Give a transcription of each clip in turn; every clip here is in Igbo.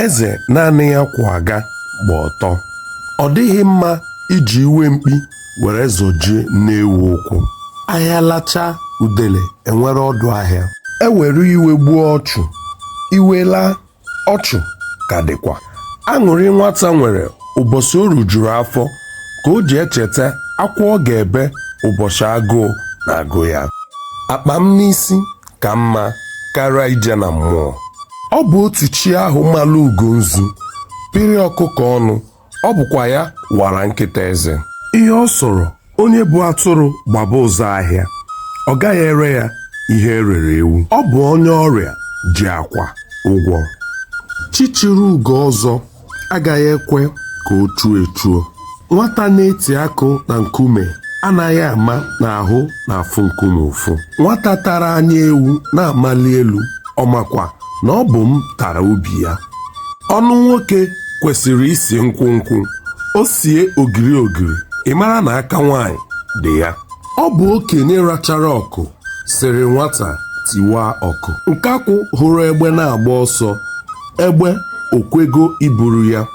eze naanị ya kwụ aga gba ọtọ. Ọ dịghị mma iji iwe mkpi were zojie na-ewu okwu. Ahịa lacha udele enwere ọdụ ahịa. Ewere iwe gbuo ọchụ, iwe laa ọchụ ka dịkwa. Aṅụrị nwata nwere ụbọchị o rujuru afọ ka o ji echeta akwa ọ ga-ebe ụbọchị agụụ na-agụ ya. Akpa m n'isi ka mma karịa ije na mmụọ. Ọ bụ otu chi ahụ malụ ugo nzu pịrị ọkụkọ ọnụ, ọ bụkwa ya wara nkịta eze. Ihe ọ sọrọ onye bụ atụrụ gbaba ụzọ ahịa, ọ gaghị ere ya ihe erere ewu. Ọ bụ onye ọrịa ji akwa ụgwọ. Chi chiri ugo ọzọ agaghị ekwe ka o chuo echuo. Nwata na-eti akụ na nkume anaghị ama n'ahụ na-afụ nkume ụfụ. Nwata tara anya ewu na-amali elu, ọ makwa na ọ bụ m tara ubi ya. Ọnụ nwoke kwesịrị isi nkwụ nkwụ, o sie ogiri ogiri, ị mara na aka nwaanyị dị ya. Ọ bụ okenye rachara ọkụ sịrị nwata tiwa ọkụ. Nkakwụ hụrụ egbe na-agba ọsọ, egbe okwego iburu ya.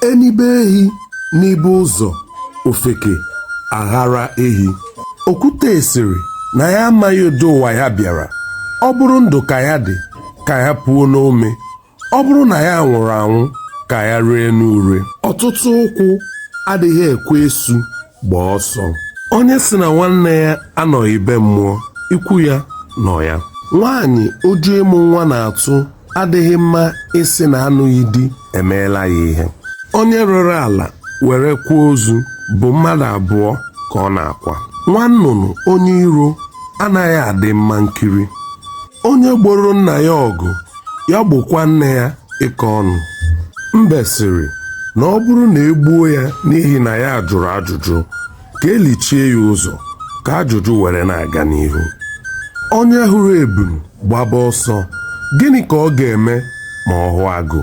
Enibe ehi n'ibe ụzọ, ofeke aghara ehi. Okwute sịrị na ya amaghị ụdị ụwa ya bịara. Ọ bụrụ ndụ ka ya dị, ka ya pụọ n'ome. Ọ bụrụ na ya nwụrụ anwụ, ka ya ree n'ure. Ọtụtụ ụkwụ adịghị ekwe esu gbaa ọsọ. Onye si na nwanne ya anọghị be mmụọ, ikwu ya nọ ya. Nwaanyị oju ịmụ nwa na-atụ adịghị mma ịsị na anụghị di emeela ya ihe. Onye rere ala were kwuo ozu bụ mmadụ abụọ ka ọ na-akwa. Nwa nnụnụ onye iro anaghị adị mma nkiri. Onye gboro nna ya ọgụ, ya gbokwa nne ya ịkọ ọnụ. Mbe sịrị na ọ bụrụ na egbuo ya n'ihi na ya jụrụ ajụjụ, ka elichie ya ụzọ ka ajụjụ were na-aga n'ihu. Onye hụrụ ebunu gbaba ọsọ, gịnị ka ọ ga-eme ma ọ hụ agụ?